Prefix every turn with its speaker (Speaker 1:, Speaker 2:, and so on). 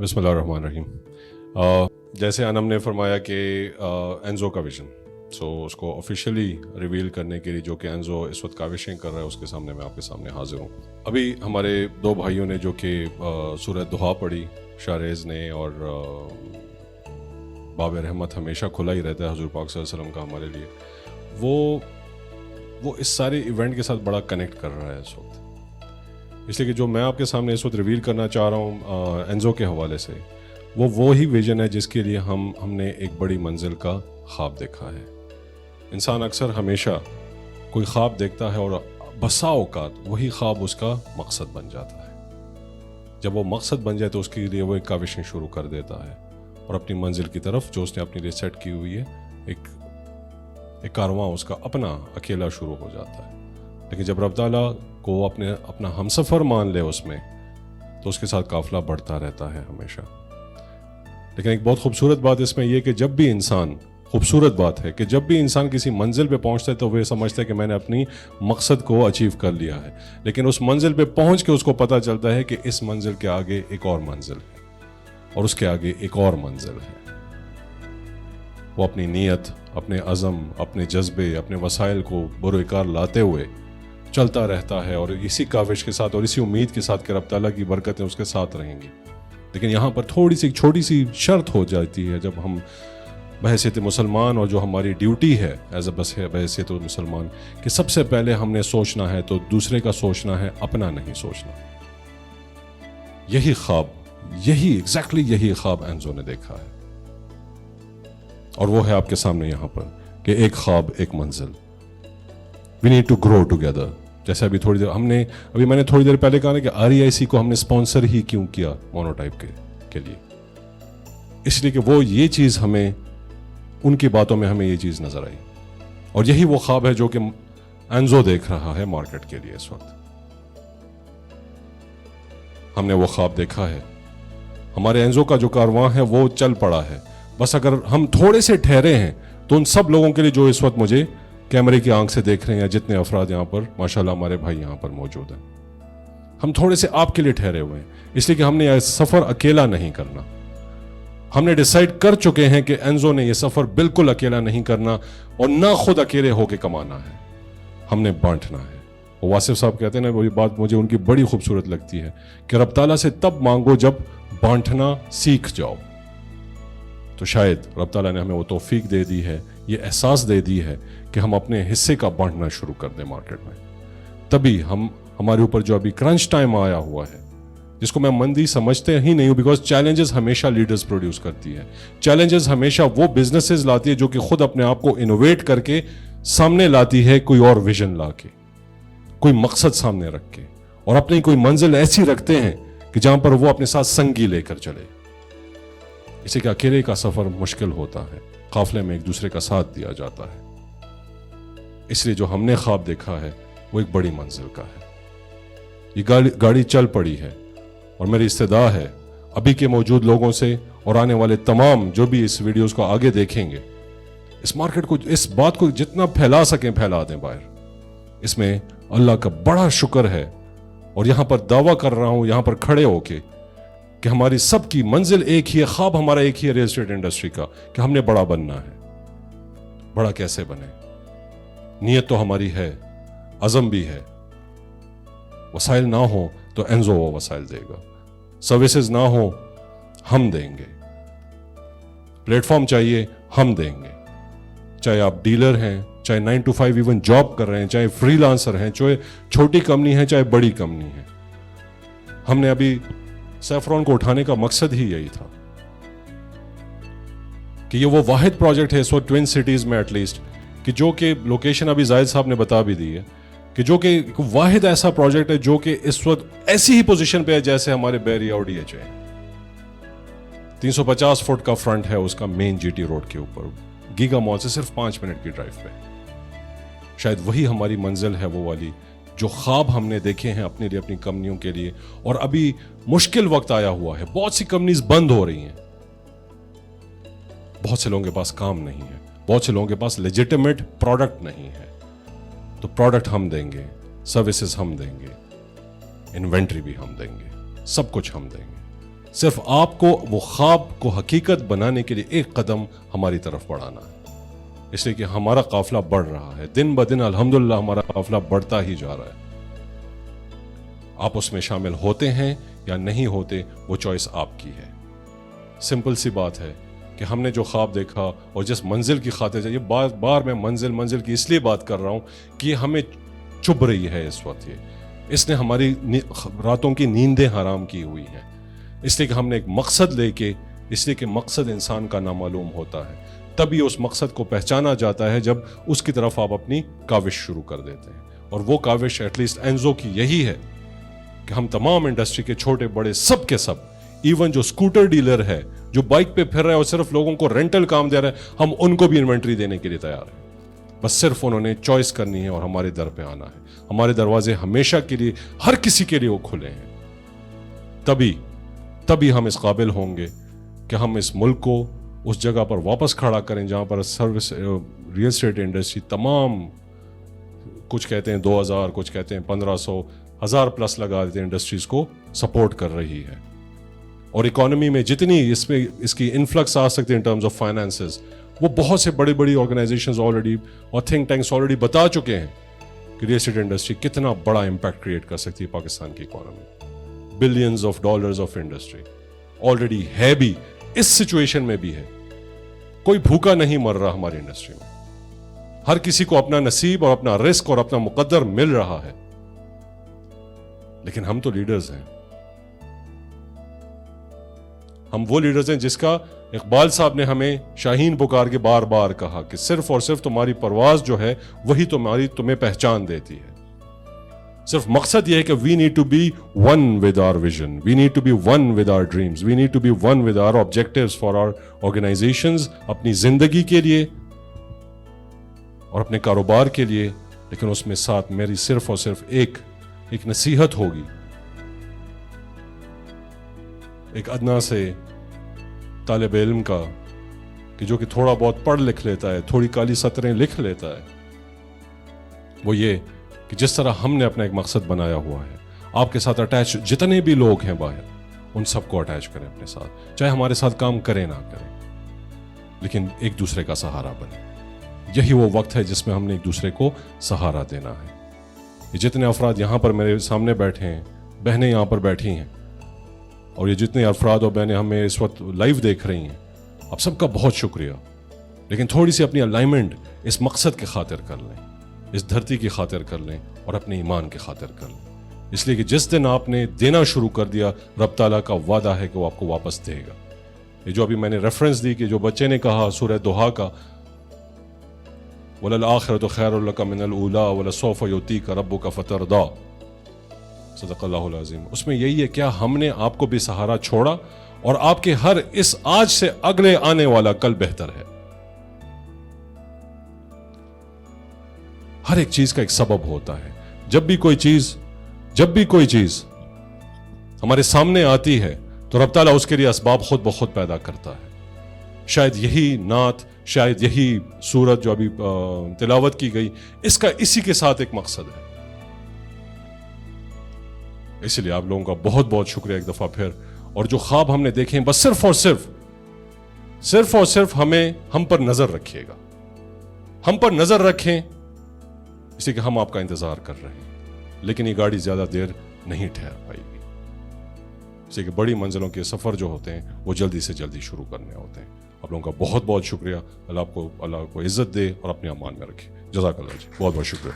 Speaker 1: بسم اللہ الرحمن الرحیم. جیسے انم نے فرمایا کہ انزو کا ویژن، سو اس کو آفیشیلی ریویل کرنے کے لیے جو کہ انزو اس وقت کاوشیں کر رہا ہے، اس کے سامنے میں آپ کے سامنے حاضر ہوں. ابھی ہمارے دو بھائیوں نے جو کہ سورہ دہا پڑھی، شاریز نے، اور باب رحمت ہمیشہ کھلا ہی رہتا ہے حضور پاک صلی اللہ علیہ وسلم کا ہمارے لیے، وہ اس سارے ایونٹ کے ساتھ بڑا کنیکٹ کر رہا ہے اس وقت. اس لیے کہ جو میں آپ کے سامنے اس وقت ریویل کرنا چاہ رہا ہوں انزو کے حوالے سے، وہی ویژن ہے جس کے لیے ہم نے ایک بڑی منزل کا خواب دیکھا ہے. انسان اکثر ہمیشہ کوئی خواب دیکھتا ہے اور بسا اوقات وہی خواب اس کا مقصد بن جاتا ہے. جب وہ مقصد بن جائے تو اس کے لیے وہ ایک کاوشیں شروع کر دیتا ہے اور اپنی منزل کی طرف جو اس نے اپنے لیے سیٹ کی ہوئی ہے ایک کارواں اس کا اپنا اکیلا شروع ہو جاتا ہے. لیکن جب رب تعالیٰ کو اپنا ہمسفر مان لے اس میں، تو اس کے ساتھ قافلہ بڑھتا رہتا ہے ہمیشہ. لیکن ایک بہت خوبصورت بات اس میں یہ کہ جب بھی انسان کسی منزل پہ پہنچتا ہے تو وہ سمجھتا ہے کہ میں نے اپنی مقصد کو اچیو کر لیا ہے. لیکن اس منزل پہ پہنچ کے اس کو پتہ چلتا ہے کہ اس منزل کے آگے ایک اور منزل ہے اور اس کے آگے ایک اور منزل ہے. وہ اپنی نیت، اپنے عزم، اپنے جذبے، اپنے وسائل کو بروئے لاتے ہوئے چلتا رہتا ہے، اور اسی کاوش کے ساتھ اور اسی امید کے ساتھ کہ رب تعالیٰ کی برکتیں اس کے ساتھ رہیں گی. لیکن یہاں پر تھوڑی سی چھوٹی سی شرط ہو جاتی ہے جب ہم بحیثیت مسلمان، اور جو ہماری ڈیوٹی ہے ایز اے بحیثیت مسلمان، کہ سب سے پہلے ہم نے سوچنا ہے تو دوسرے کا سوچنا ہے، اپنا نہیں سوچنا. یہی خواب انزو نے دیکھا ہے، اور وہ ہے آپ کے سامنے یہاں پر کہ ایک خواب ایک منزل. We need to grow together. جیسے ابھی میں نے تھوڑی دیر پہلے کہا نا کہ REIC کو ہم نے اسپانسر ہی کیوں کیا مونوٹائپ کے لیے، اس لیے کہ وہ یہ چیز ہمیں ان کی باتوں میں ہمیں یہ چیز نظر آئی، اور یہی وہ خواب ہے جو کہ انزو دیکھ رہا ہے مارکیٹ کے لیے اس وقت. ہم نے وہ خواب دیکھا ہے، ہمارے انزو کا جو کارواں ہے وہ چل پڑا ہے. بس اگر ہم تھوڑے سے ٹھہرے ہیں تو ان سب لوگوں کے لیے جو اس وقت مجھے کیمرے کی آنکھ سے دیکھ رہے ہیں، جتنے افراد یہاں پر ماشاءاللہ ہمارے بھائی یہاں پر موجود ہیں، ہم تھوڑے سے آپ کے لیے ٹھہرے ہوئے ہیں. اس لیے کہ ہم نے یہ سفر اکیلا نہیں کرنا. ہم نے ڈیسائیڈ کر چکے ہیں کہ انزو نے یہ سفر بالکل اکیلا نہیں کرنا، اور نہ خود اکیلے ہو کے کمانا ہے، ہم نے بانٹنا ہے. وہ واصف صاحب کہتے ہیں نا، وہی بات مجھے ان کی بڑی خوبصورت لگتی ہے کہ رب تعالیٰ سے تب مانگو جب بانٹنا سیکھ جاؤ. تو شاید رب تعالیٰ نے ہمیں وہ توفیق دے دی ہے، یہ احساس دے دی ہے کہ ہم اپنے حصے کا بانٹنا شروع کر دیں مارکیٹ میں. تبھی ہمارے اوپر جو ابھی کرنچ ٹائم آیا ہوا ہے، جس کو میں مندی سمجھتے ہی نہیں ہوں، بیکاز چیلنجز ہمیشہ لیڈرز پروڈیوس کرتی ہے. چیلنجز ہمیشہ وہ بزنسز لاتی ہے جو کہ خود اپنے آپ کو انوویٹ کر کے سامنے لاتی ہے، کوئی اور ویژن لا کے، کوئی مقصد سامنے رکھ کے، اور اپنی کوئی منزل ایسی رکھتے ہیں کہ جہاں پر وہ اپنے ساتھ سنگی لے کر چلے. اسے کہ اکیلے کا سفر مشکل ہوتا ہے، قافلے میں ایک دوسرے کا ساتھ دیا جاتا ہے. اس لیے جو ہم نے خواب دیکھا ہے وہ ایک بڑی منزل کا ہے. یہ گاڑی چل پڑی ہے، اور میری استدعا ہے ابھی کے موجود لوگوں سے اور آنے والے تمام جو بھی اس ویڈیوز کو آگے دیکھیں گے، اس مارکیٹ کو، اس بات کو جتنا پھیلا سکیں پھیلا دیں باہر. اس میں اللہ کا بڑا شکر ہے، اور یہاں پر دعویٰ کر رہا ہوں یہاں پر کھڑے ہو کے کہ ہماری سب کی منزل ایک ہی ہے، خواب ہمارا ایک ہی ہے ریل اسٹیٹ انڈسٹری کا، کہ ہم نے بڑا بننا ہے. بڑا کیسے بنے؟ نیت تو ہماری ہے، عزم بھی ہے. وسائل نہ ہوں تو انزو وہ وسائل دے گا. سروسز نہ ہوں ہم دیں گے. پلیٹ فارم چاہیے ہم دیں گے. چاہے آپ ڈیلر ہیں، چاہے 9 to 5 ایون جاب کر رہے ہیں، چاہے فری لانسر ہیں، چاہے چھوٹی کمپنی ہے چاہے بڑی کمپنی ہے. ہم نے ابھی سیفرون کو اٹھانے کا مقصد ہی یہی تھا کہ یہ وہ واحد پروجیکٹ ہے اس وقت ٹوین سٹیز میں ایٹ لیسٹ، کہ جو کہ لوکیشن ابھی زاہد صاحب نے بتا بھی دی ہے، کہ جو کہ واحد ایسا پروجیکٹ ہے جو کہ اس وقت ایسی ہی پوزیشن پہ ہے جیسے ہمارے بیریا اور DH ہے. 350 فٹ کا فرنٹ ہے اس کا مین GT روڈ کے اوپر، گیگا مال سے صرف 5 منٹ کی ڈرائیو پہ. شاید وہی ہماری منزل ہے، وہ والی جو خواب ہم نے دیکھے ہیں اپنے لیے، اپنی کمپنیوں کے لیے. اور ابھی مشکل وقت آیا ہوا ہے، بہت سی کمپنیز بند ہو رہی ہیں، بہت سے لوگوں کے پاس کام نہیں ہے، بہت سے لوگوں کے پاس لیجیٹمیٹ پروڈکٹ نہیں ہے. تو پروڈکٹ ہم دیں گے، سروسز ہم دیں گے، انوینٹری بھی ہم دیں گے، سب کچھ ہم دیں گے. صرف آپ کو وہ خواب کو حقیقت بنانے کے لیے ایک قدم ہماری طرف بڑھانا ہے. اس لیے کہ ہمارا قافلہ بڑھ رہا ہے دن بدن, الحمدللہ ہمارا قافلہ بڑھتا ہی جا رہا ہے. آپ اس میں شامل ہوتے ہیں یا نہیں ہوتے, وہ چوائس آپ کی ہے. سمپل سی بات ہے کہ ہم نے جو خواب دیکھا اور جس منزل کی خاطر, یہ بار بار میں منزل کی اس لیے بات کر رہا ہوں کہ یہ ہمیں چبھ رہی ہے اس وقت. اس نے ہماری راتوں کی نیندیں حرام کی ہوئی ہیں, اس لیے کہ ہم نے ایک مقصد لے کے, اس لیے کہ مقصد انسان کا نامعلوم ہوتا ہے, تبھی اس مقصد کو پہچانا جاتا ہے جب اس کی طرف آپ اپنی کاوش شروع کر دیتے ہیں. اور وہ کاوش ایٹ لیسٹ اینزو کی یہی ہے کہ ہم تمام انڈسٹری کے چھوٹے بڑے سب کے سب, ایون جو اسکوٹر ڈیلر ہے جو بائک پہ پھر رہے ہیں اور صرف لوگوں کو رینٹل کام دے رہے ہیں, ہم ان کو بھی انوینٹری دینے کے لیے تیار ہیں. بس صرف انہوں نے چوائس کرنی ہے اور ہمارے در پہ آنا ہے. ہمارے دروازے ہمیشہ کے لیے ہر کسی کے لیے وہ کھلے ہیں. تبھی ہم اس قابل ہوں گے کہ ہم اس ملک کو اس جگہ پر واپس کھڑا کریں جہاں پر سروس ریل اسٹیٹ انڈسٹری تمام, کچھ کہتے ہیں 2000, کچھ کہتے ہیں 1500, 1000 پلس لگا دیتے ہیں انڈسٹریز کو سپورٹ کر رہی ہے. اور اکانومی میں جتنی اس کی انفلکس آ سکتی ہے ان ٹرمز آف فائنانسز, وہ بہت سے بڑی آرگنائزیشنز آلریڈی اور تھنک ٹینکس آلریڈی بتا چکے ہیں کہ ریل اسٹیٹ انڈسٹری کتنا بڑا امپیکٹ کریٹ کر سکتی ہے پاکستان کی economy. Billions of dollars of industry already ہے بھی, اس سچویشن میں بھی ہے. کوئی بھوکا نہیں مر رہا ہماری انڈسٹری میں, ہر کسی کو اپنا نصیب اور اپنا رزق اور اپنا مقدر مل رہا ہے. لیکن ہم تو لیڈرز ہیں, ہم وہ لیڈرز ہیں جس کا اقبال صاحب نے ہمیں شاہین پکار کے بار بار کہا کہ صرف اور صرف تمہاری پرواز جو ہے وہی تمہیں پہچان دیتی ہے. صرف مقصد یہ ہے کہ we need to be one with our vision, we need to be one with our dreams, we need to be one with our objectives for our organizations, اپنی زندگی کے لیے اور اپنے کاروبار کے لیے. لیکن اس میں ساتھ میری صرف اور صرف ایک نصیحت ہوگی, ایک ادنا سے طالب علم کا کہ جو کہ تھوڑا بہت پڑھ لکھ لیتا ہے, تھوڑی کالی سطریں لکھ لیتا ہے, وہ یہ کہ جس طرح ہم نے اپنا ایک مقصد بنایا ہوا ہے, آپ کے ساتھ اٹیچ جتنے بھی لوگ ہیں باہر, ان سب کو اٹیچ کریں اپنے ساتھ, چاہے ہمارے ساتھ کام کریں نہ کریں, لیکن ایک دوسرے کا سہارا بنیں. یہی وہ وقت ہے جس میں ہم نے ایک دوسرے کو سہارا دینا ہے. یہ جتنے افراد یہاں پر میرے سامنے بیٹھے ہیں, بہنیں یہاں پر بیٹھی ہیں, اور یہ جتنے افراد اور بہنیں ہمیں اس وقت لائیو دیکھ رہی ہیں, آپ سب کا بہت شکریہ. لیکن تھوڑی سی اپنی الائنمنٹ اس مقصد کے خاطر کر لیں, اس دھرتی کی خاطر کر لیں اور اپنے ایمان کے خاطر کر لیں. اس لیے کہ جس دن آپ نے دینا شروع کر دیا, رب تعالیٰ کا وعدہ ہے کہ وہ آپ کو واپس دے گا. یہ جو ابھی میں نے ریفرنس دی کہ جو بچے نے کہا سورہ دوحہ کا, وَلَلْآخِرَةُ خَيْرٌ لَكَ مِنَ الْأُولَىٰ وَلَسَوْفَ يُعْطِيكَ رَبُّكَ فَتَرْضَىٰ, صدق اللہ العظیم. اس میں یہی ہے, کیا ہم نے آپ کو بھی سہارا چھوڑا, اور آپ کے ہر اس آج سے اگلے آنے والا کل بہتر ہے. ہر ایک چیز کا ایک سبب ہوتا ہے. جب بھی کوئی چیز ہمارے سامنے آتی ہے تو رب تعالیٰ اس کے لیے اسباب خود بخود پیدا کرتا ہے. شاید یہی نعت, شاید یہی سورت جو ابھی تلاوت کی گئی, اس کا اسی کے ساتھ ایک مقصد ہے. اس لیے آپ لوگوں کا بہت بہت شکریہ ایک دفعہ پھر. اور جو خواب ہم نے دیکھے ہیں, بس صرف اور صرف ہم پر نظر رکھیے گا, ہم پر نظر رکھیں, اس لیے کہ ہم آپ کا انتظار کر رہے ہیں. لیکن یہ گاڑی زیادہ دیر نہیں ٹھہر پائے گی, اس لیے کہ بڑی منزلوں کے سفر جو ہوتے ہیں وہ جلدی سے جلدی شروع کرنے ہوتے ہیں. آپ لوگوں کا بہت بہت شکریہ. اللہ کو عزت دے اور اپنے امان میں رکھے. جزاک اللہ جی, بہت بہت شکریہ.